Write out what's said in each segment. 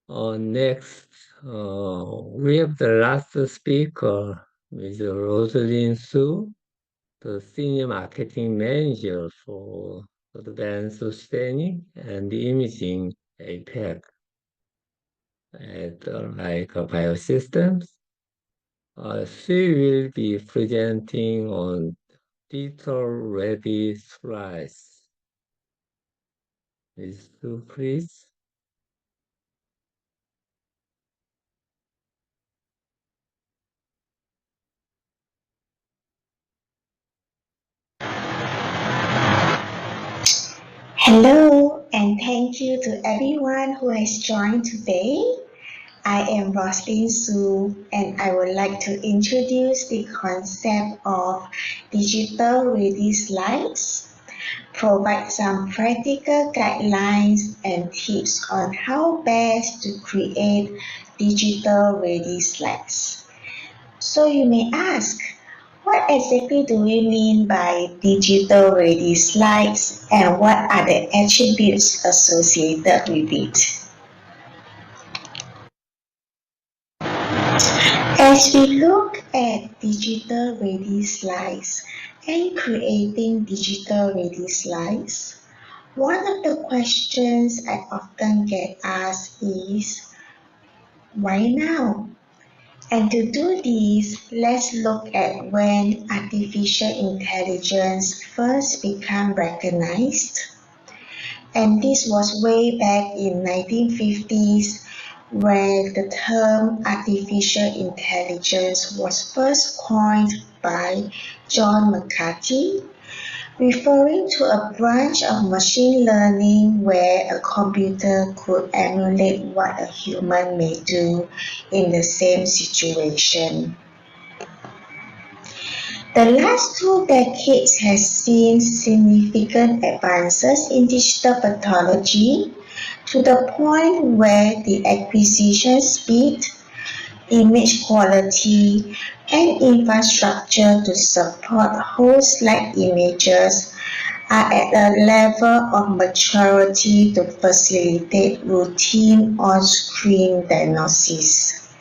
Next, we have the last speaker, Ms. Roseline Su, the Senior Marketing Manager for Advanced Sustaining and Imaging APAC at Biosystems. She will be presenting on digital-ready slides. Ms. Su, please. Hello, and thank you to everyone who has joined today. I am Roseline Su, and I would like to introduce the concept of digital ready slides, provide some practical guidelines and tips on how best to create digital ready slides. So you may ask, what exactly do we mean by digital ready slides and what are the attributes associated with it? As we look at digital ready slides and creating digital ready slides, one of the questions I often get asked is, why now? And to do this, let's look at when artificial intelligence first became recognized. And this was way back in 1950s where the term artificial intelligence was first coined by John McCarthy, referring to a branch of machine learning where a computer could emulate what a human may do in the same situation. The last 2 decades has seen significant advances in digital pathology to the point where the acquisition speed, image quality, and infrastructure to support whole slide images are at a level of maturity to facilitate routine on-screen diagnosis.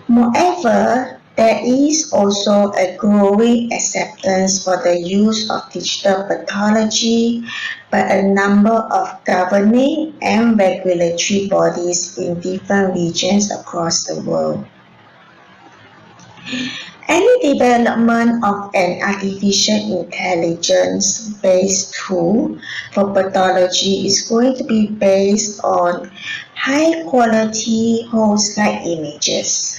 Moreover, there is also a growing acceptance for the use of digital pathology by a number of governing and regulatory bodies in different regions across the world. Any development of an artificial intelligence-based tool for pathology is going to be based on high-quality whole slide images.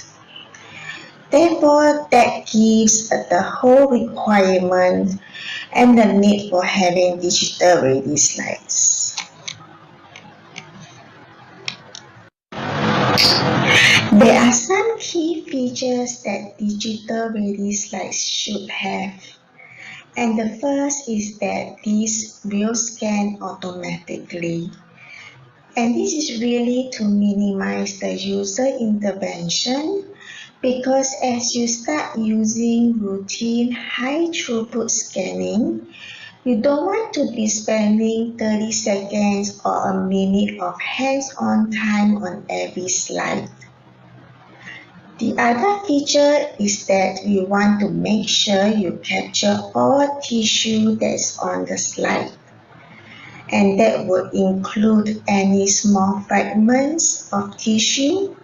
Therefore, that gives the whole requirement and the need for having digital ready slides. There are some key features that digital ready slides should have. And the first is that these will scan automatically. And this is really to minimize the user intervention, because as you start using routine high throughput scanning, you don't want to be spending 30 seconds or a minute of hands-on time on every slide. The other feature is that you want to make sure you capture all tissue that's on the slide. And that would include any small fragments of tissue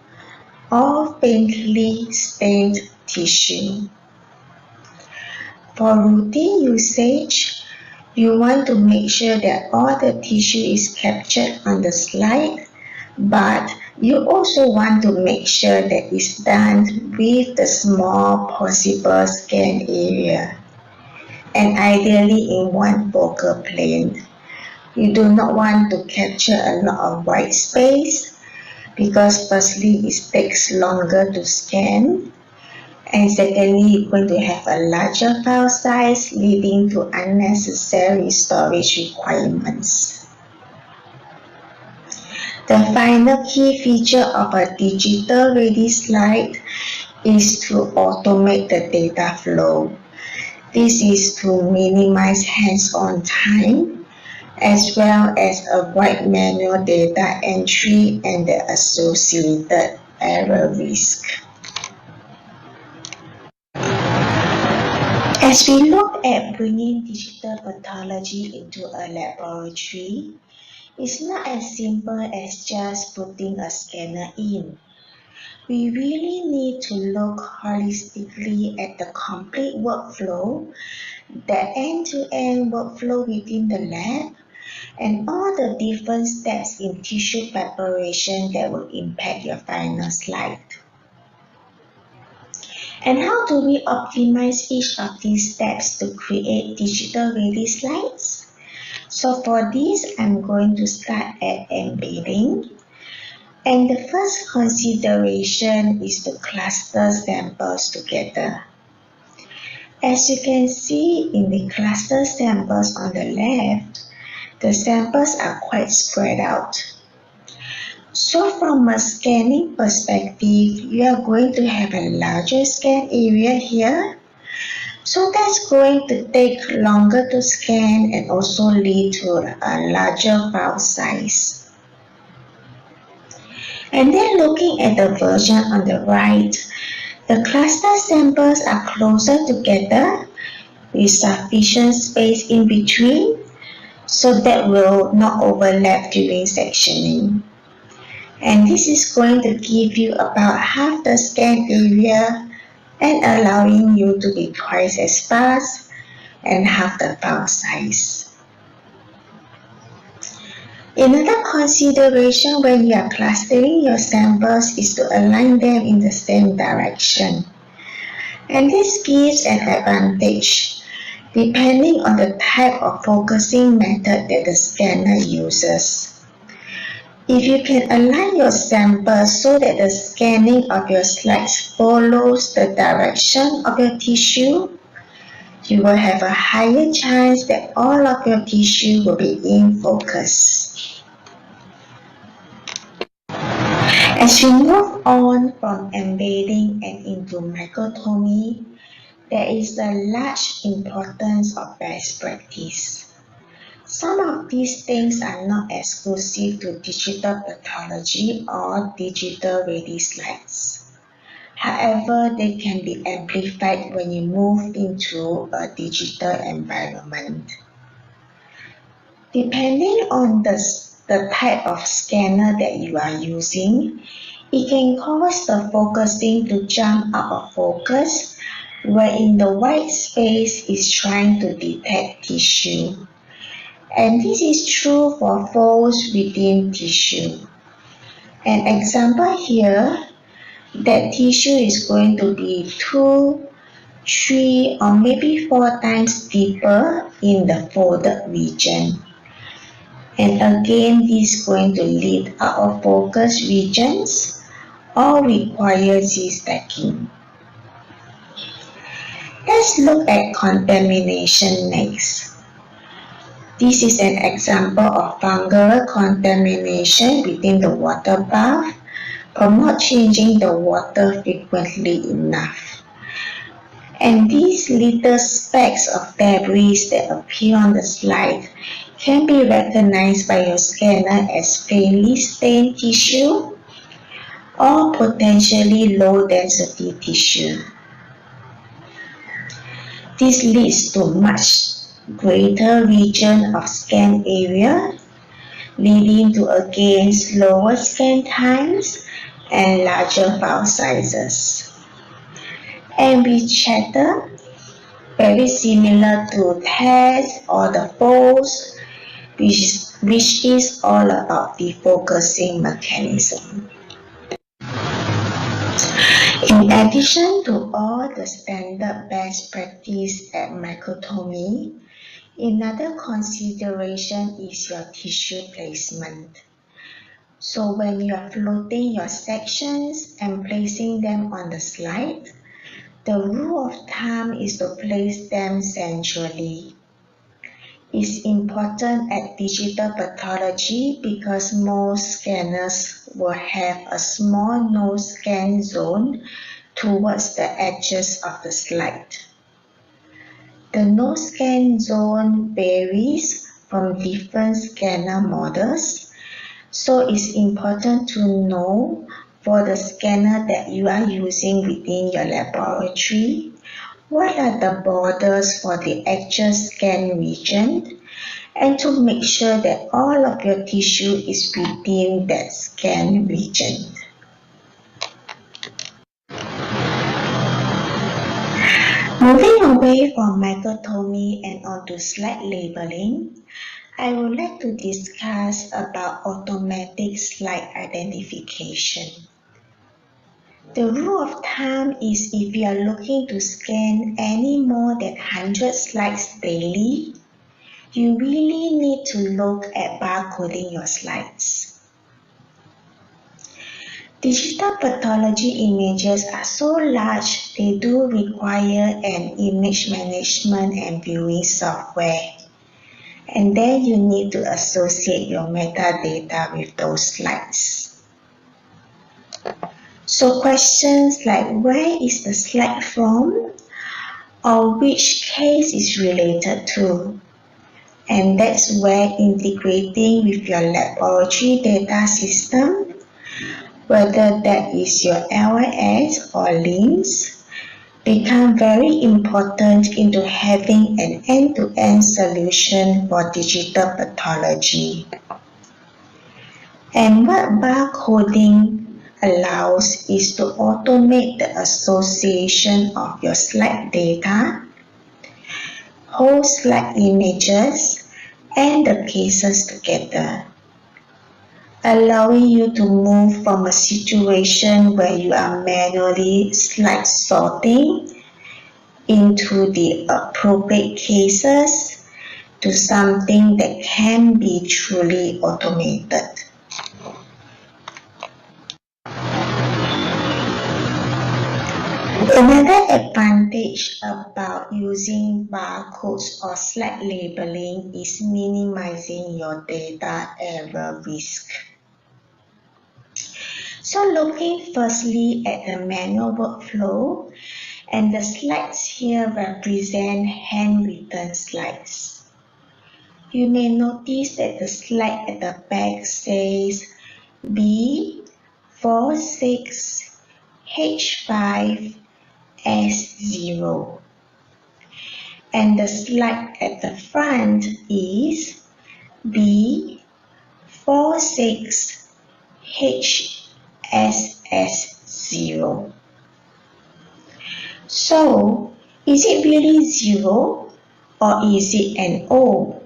or faintly stained tissue. For routine usage, you want to make sure that all the tissue is captured on the slide, but you also want to make sure that it's done with the small possible scan area, and ideally in one focal plane. You do not want to capture a lot of white space because firstly it takes longer to scan, and secondly you're going to have a larger file size leading to unnecessary storage requirements. The final key feature of a digital ready slide is to automate the data flow. This is to minimize hands-on time as well as avoid manual data entry and the associated error risk. As we look at bringing digital pathology into a laboratory, it's not as simple as just putting a scanner in. We really need to look holistically at the complete workflow, the end-to-end workflow within the lab, and all the different steps in tissue preparation that will impact your final slide. And how do we optimize each of these steps to create digital ready slides? So for this, I'm going to start at embedding. And the first consideration is to cluster samples together. As you can see in the cluster samples on the left, the samples are quite spread out. So from a scanning perspective, you are going to have a larger scan area here. So that's going to take longer to scan and also lead to a larger file size. And then looking at the version on the right, the cluster samples are closer together with sufficient space in between, so that will not overlap during sectioning. And this is going to give you about half the scan area and allowing you to be twice as fast and half the file size. Another consideration when you are clustering your samples is to align them in the same direction. And this gives an advantage depending on the type of focusing method that the scanner uses. If you can align your samples so that the scanning of your slides follows the direction of your tissue, you will have a higher chance that all of your tissue will be in focus. As we move on from embedding and into microtomy, there is a large importance of best practice. Some of these things are not exclusive to digital pathology or digital ready slides. However, they can be amplified when you move into a digital environment. Depending on the type of scanner that you are using, it can cause the focusing to jump out of focus, wherein the white space is trying to detect tissue. And this is true for folds within tissue. An example here, that tissue is going to be 2, 3, or maybe 4 times deeper in the folded region. And again, this is going to lead out of focus regions or require Z-stacking. Let's look at contamination next. This is an example of fungal contamination within the water bath from not changing the water frequently enough. And these little specks of debris that appear on the slide can be recognized by your scanner as faintly stained tissue or potentially low density tissue. This leads to much greater region of scan area, leading to again slower scan times and larger file sizes. And with chatter, very similar to tests or the folds, which is all about the focusing mechanism. In addition to all the standard best practice at microtomy, another consideration is your tissue placement. So when you are floating your sections and placing them on the slide, the rule of thumb is to place them centrally. It's important at digital pathology because most scanners will have a small no scan zone towards the edges of the slide. The no scan zone varies from different scanner models. So it's important to know for the scanner that you are using within your laboratory, what are the borders for the actual scan region, and to make sure that all of your tissue is within that scan region. Moving away from microtomy and onto slide labeling, I would like to discuss about automatic slide identification. The rule of thumb is if you are looking to scan any more than 100 slides daily, you really need to look at barcoding your slides. Digital pathology images are so large, they do require an image management and viewing software. And then you need to associate your metadata with those slides. So questions like where is the slide from, or which case is related to. And that's where integrating with your laboratory data system, whether that is your LIS or LIMS, become very important into having an end-to-end solution for digital pathology. And what barcoding allows is to automate the association of your slide data, whole slide images, and the cases together, allowing you to move from a situation where you are manually slide sorting into the appropriate cases to something that can be truly automated. Another advantage about using barcodes or slide labeling is minimizing your data error risk. So looking firstly at the manual workflow, and the slides here represent handwritten slides. You may notice that the slide at the back says B46H5 S0, and the slide at the front is B46HSS0. So, is it really 0 or is it an O?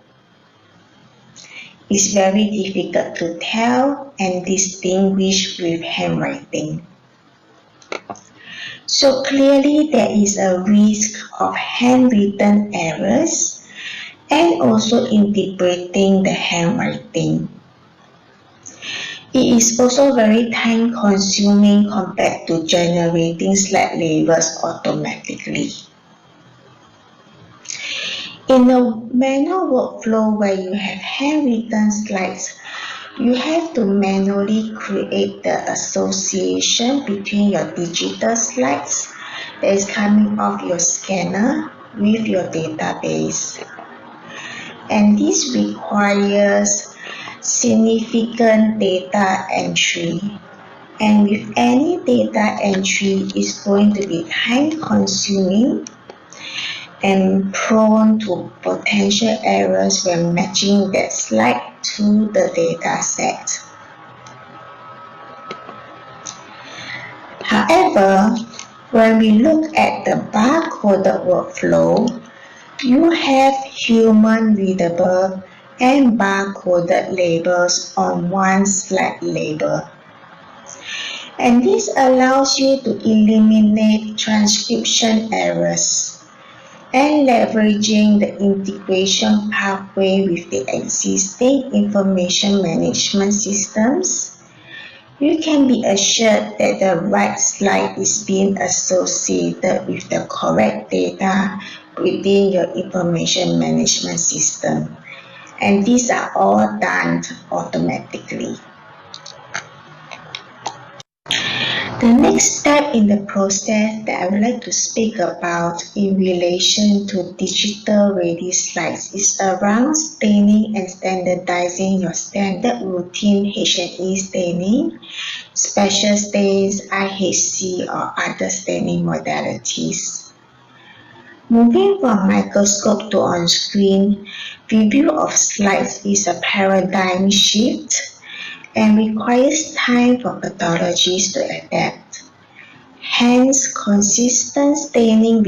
It's very difficult to tell and distinguish with handwriting. So clearly there is a risk of handwritten errors and also interpreting the handwriting. It is also very time consuming compared to generating slide labels automatically. In a manual workflow where you have handwritten slides, you have to manually create the association between your digital slides that is coming off your scanner with your database. And this requires significant data entry. And with any data entry, it's going to be time consuming and prone to potential errors when matching that slide to the data set. However, when we look at the barcoded workflow, you have human readable and barcoded labels on one slide label. And this allows you to eliminate transcription errors. And leveraging the integration pathway with the existing information management systems, you can be assured that the right slide is being associated with the correct data within your information management system. And these are all done automatically. The next step in the process that I would like to speak about in relation to digital ready slides is around staining and standardizing your standard routine H&E staining, special stains, IHC, or other staining modalities. Moving from microscope to on-screen, review of slides is a paradigm shift and requires time for pathologists to adapt. Hence, consistent staining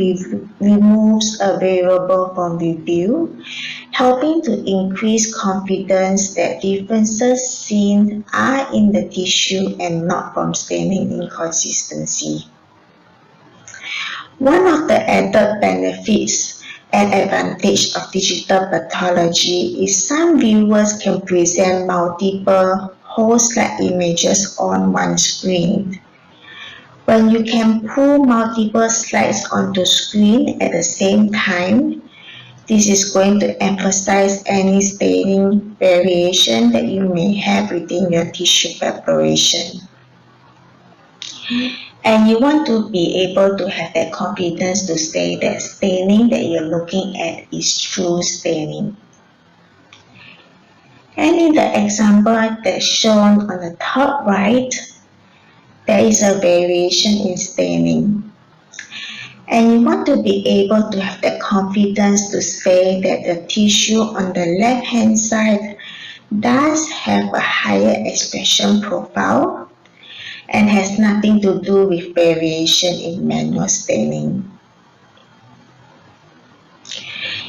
removes a variable from review, helping to increase confidence that differences seen are in the tissue and not from staining inconsistency. One of the added benefits and advantage of digital pathology is some viewers can present multiple whole slide images on one screen. When you can pull multiple slides onto screen at the same time, this is going to emphasize any staining variation that you may have within your tissue preparation. And you want to be able to have that confidence to say that staining that you're looking at is true staining. And in the example that's shown on the top right, there is a variation in staining. And you want to be able to have the confidence to say that the tissue on the left hand side does have a higher expression profile and has nothing to do with variation in manual staining.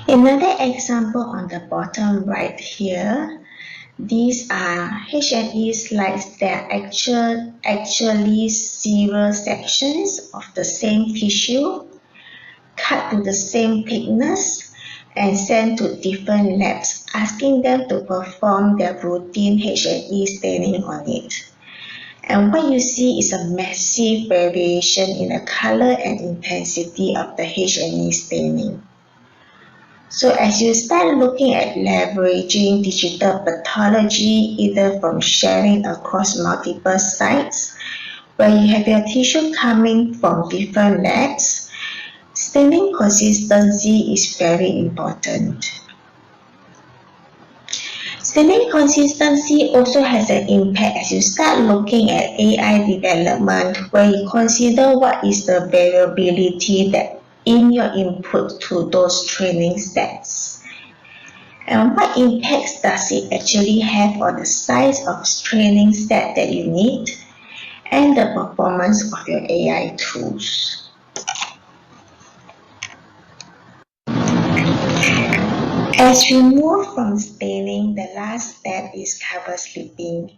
Another example on the bottom right here, these are H&E slides that are actually several sections of the same tissue cut to the same thickness and sent to different labs, asking them to perform their routine H&E staining on it. And what you see is a massive variation in the color and intensity of the H&E staining. So as you start looking at leveraging digital pathology, either from sharing across multiple sites, where you have your tissue coming from different labs, staining consistency is very important. Staining consistency also has an impact as you start looking at AI development, where you consider what is the variability that in your input to those training sets. And what impacts does it actually have on the size of training set that you need and the performance of your AI tools. As we move from staining, the last step is cover slipping.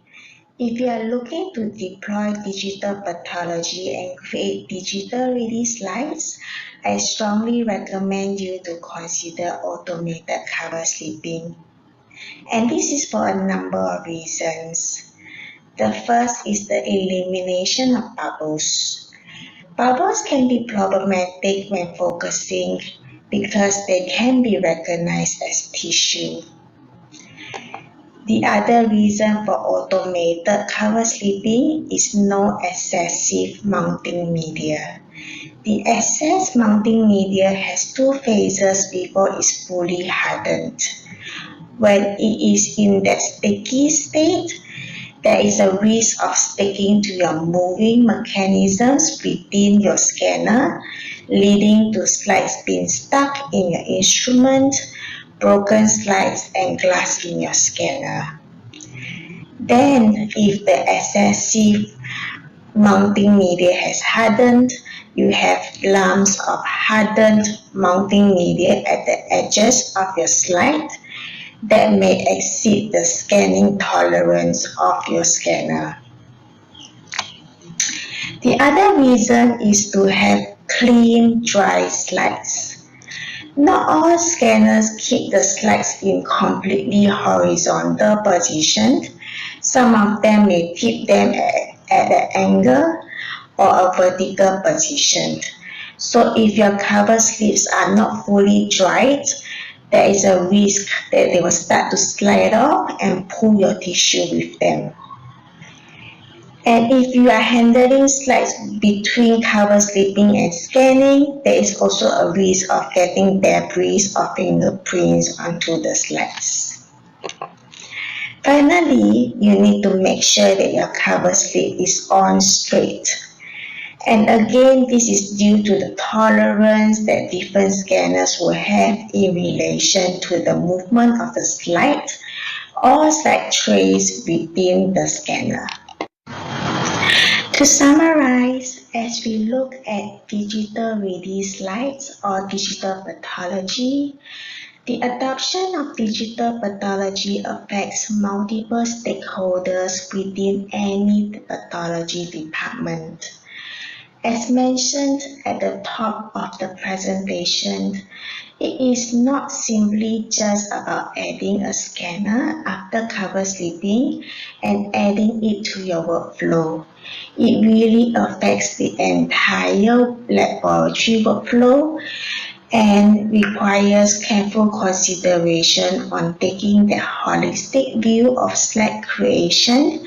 If you are looking to deploy digital pathology and create digital ready slides, I strongly recommend you to consider automated cover slipping. And this is for a number of reasons. The first is the elimination of bubbles. Bubbles can be problematic when focusing because they can be recognized as tissue. The other reason for automated cover slipping is no excessive mounting media. The excess mounting media has two phases before it's fully hardened. When it is in that sticky state, there is a risk of sticking to your moving mechanisms within your scanner, leading to slides being stuck in your instrument, broken slides, and glass in your scanner. Then, if the excessive mounting media has hardened, you have lumps of hardened mounting media at the edges of your slide that may exceed the scanning tolerance of your scanner. The other reason is to have clean, dry slides. Not all scanners keep the slides in completely horizontal position. Some of them may tip them at an angle or a vertical position. So if your cover slips are not fully dried, there is a risk that they will start to slide off and pull your tissue with them. And if you are handling slides between cover slipping and scanning, there is also a risk of getting debris or fingerprints onto the slides. Finally, you need to make sure that your cover slip is on straight. And again, this is due to the tolerance that different scanners will have in relation to the movement of the slide or slide trays within the scanner. To summarize, as we look at digital ready slides or digital pathology, the adoption of digital pathology affects multiple stakeholders within any pathology department. As mentioned at the top of the presentation, it is not simply just about adding a scanner after cover slipping and adding it to your workflow. It really affects the entire laboratory workflow and requires careful consideration on taking the holistic view of slide creation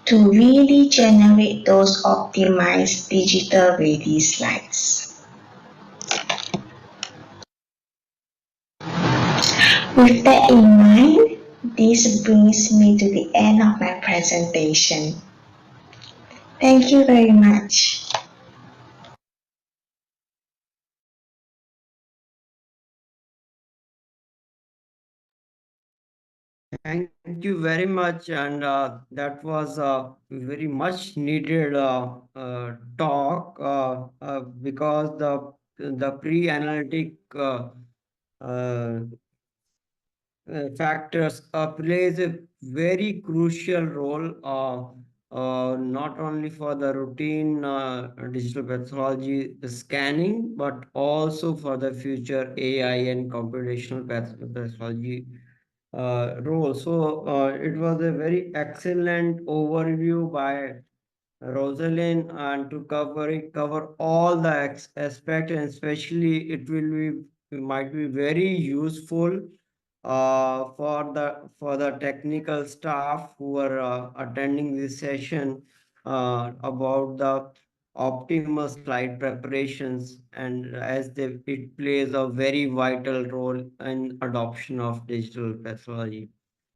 to really generate those optimized digital ready slides. With that in mind, this brings me to the end of my presentation. Thank you very much. Thank you very much, and that was a very much needed talk because the pre-analytic uh, factors plays a very crucial role not only for the routine digital pathology scanning but also for the future AI and computational pathology role. So it was a very excellent overview by Roseline, and to cover all the aspect, and especially it will be might be very useful for the technical staff who are attending this session about the optimal slide preparations, and as it plays a very vital role in adoption of digital pathology.